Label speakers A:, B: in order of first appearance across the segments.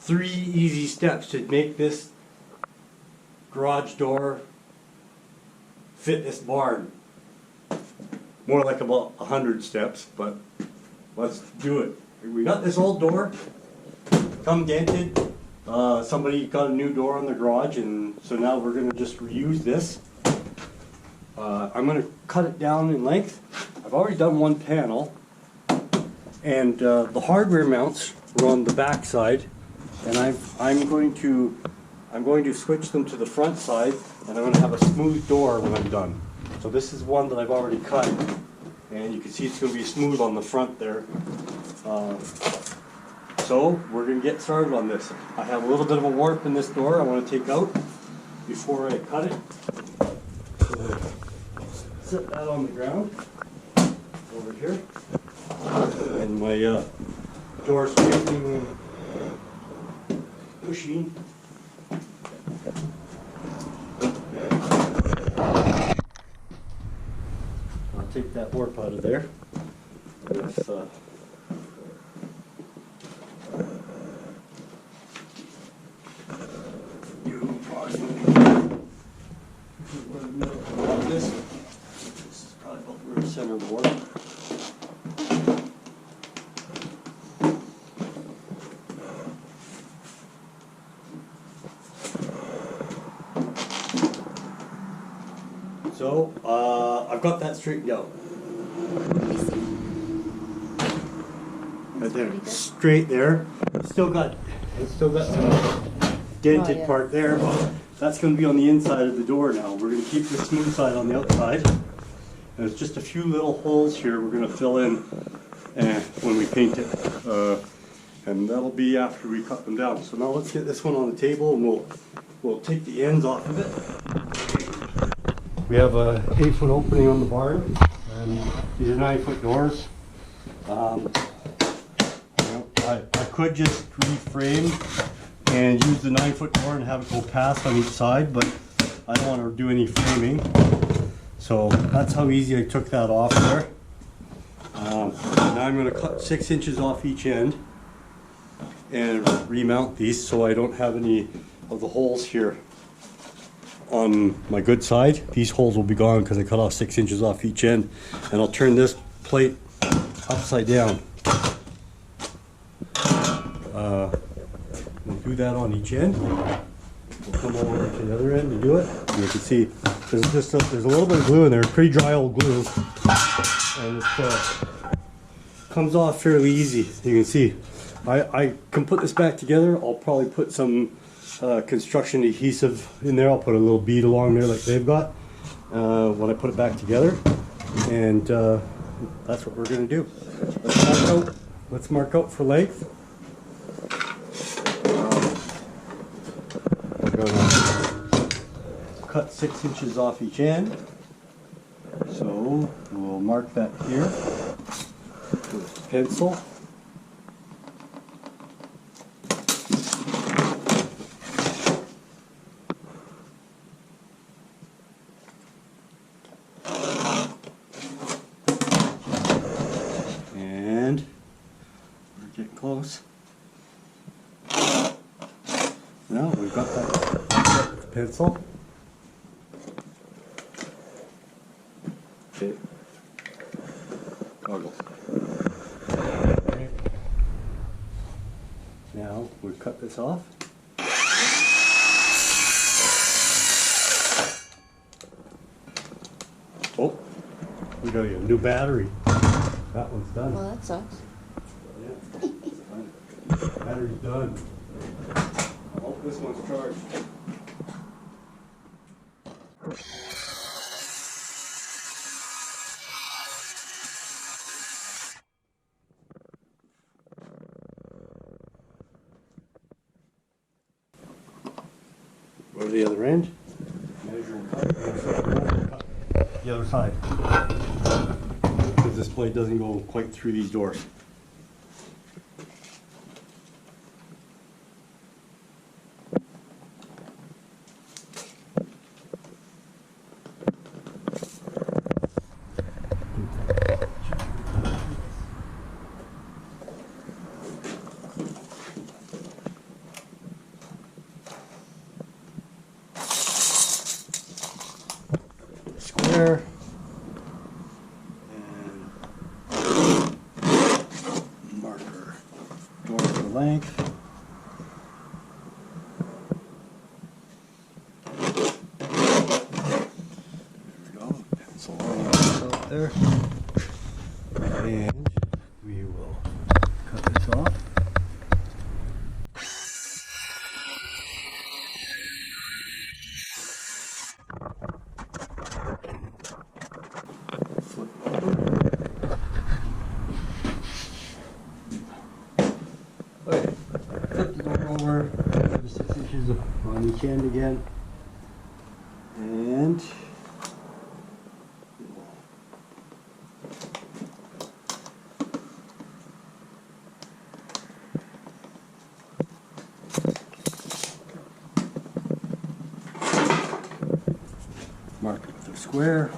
A: 3 easy steps to make this garage door fit this barn. More like about 100 steps, but let's do it. We got this old door, come dented. Somebody got a new door on the garage, and so now we're going to just reuse this. I'm going to cut it down in length. I've already done one panel, and the hardware mounts are on the back side, and I'm going to switch them to the front side, and I'm going to have a smooth door when I'm done. So this is one that I've already cut, and you can see it's going to be smooth on the front there. So we're going to get started on this. I have a little bit of a warp in this door I want to take out before I cut it. So set that on the ground over here. And my door straightening machine. I'll take that warp out of there. With, this is probably about the center of the warp. So I've got that straightened out. Right there, straight there. It's still got some dented part there, but that's going to be on the inside of the door now. We're going to keep the smooth side on the outside. There's just a few little holes here we're going to fill in when we paint it. And that'll be after we cut them down. So now let's get this one on the table, and we'll take the ends off of it. We have a 8-foot opening on the barn, and these are 9-foot doors. I could just reframe and use the 9-foot door and have it go past on each side, but I don't want to do any framing. So that's how easy I took that off there. Now I'm going to cut 6 inches off each end and remount these so I don't have any of the holes here on my good side. These holes will be gone because I cut off 6 inches off each end, and I'll turn this plate upside down. We'll do that on each end. We'll come over to the other end and do it. And you can see there's a little bit of glue in there, pretty dry old glue, and it comes off fairly easy. You can see I can put this back together. I'll probably put some construction adhesive in there. I'll put a little bead along there like they've got when I put it back together, and that's what we're going to do. Let's mark out for length. We're going to cut 6 inches off each end, so we'll mark that here with a pencil. And we're getting close. Now we've got that with the pencil. Okay. Goggles. Okay. Now we cut this off. Oh, we got a new battery. That one's done.
B: Well, that sucks.
A: Yeah, battery's done. I hope this one's charged. Go to the other end. Measure and cut. The other side. Because this blade doesn't go quite through these doors.
B: square. And mark our door for length. Out there, and we will cut this off. Flip over. Okay, flip the door over, 5 to 6 inches on each end again, and mark it with a square.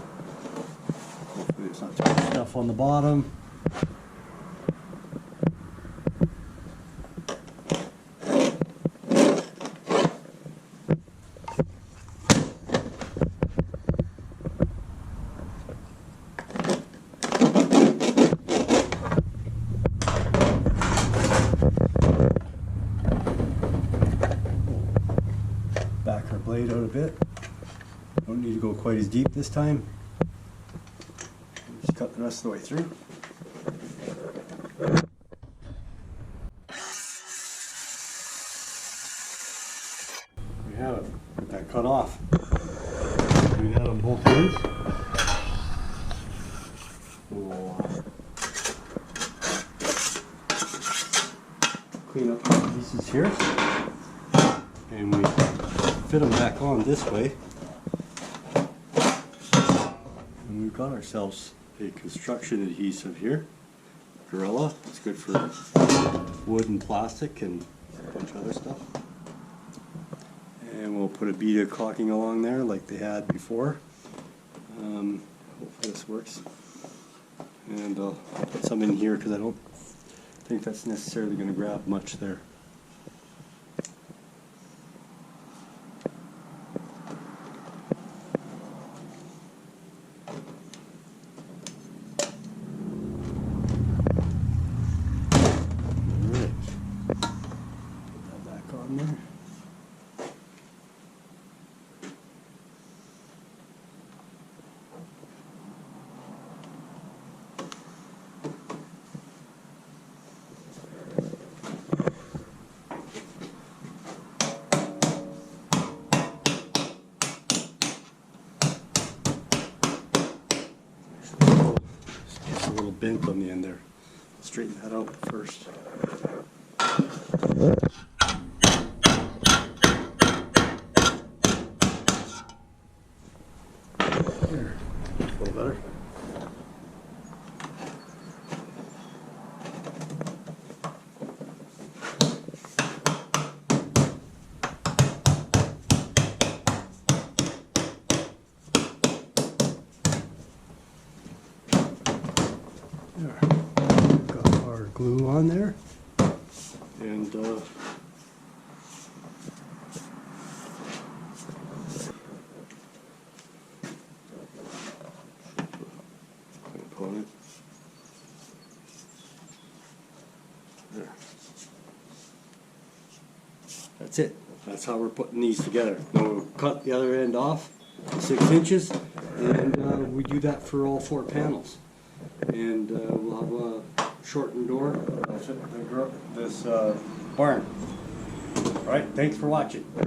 B: Hopefully there's not too much stuff on the bottom. Back our blade out a bit. Don't need to go quite as deep this time. Just cut the rest of the way through. We have it. Get that cut off. We have on both ends. We'll clean up the pieces here. And we fit them back on this way. And we've got ourselves a construction adhesive here. Gorilla. It's good for wood and plastic and a bunch of other stuff. And we'll put a bead of caulking along there like they had before. Hopefully this works. And I'll put some in here because I don't think that's necessarily going to grab much there. There. Just a little bent on the end there. Straighten that out first. There, a little better. There, we've got our glue on there, and component. There. That's it. That's how we're putting these together. Now we'll cut the other end off 6 inches, and we do that for all 4 panels. And we'll have a shortened door that fit this barn. All right, thanks for watching.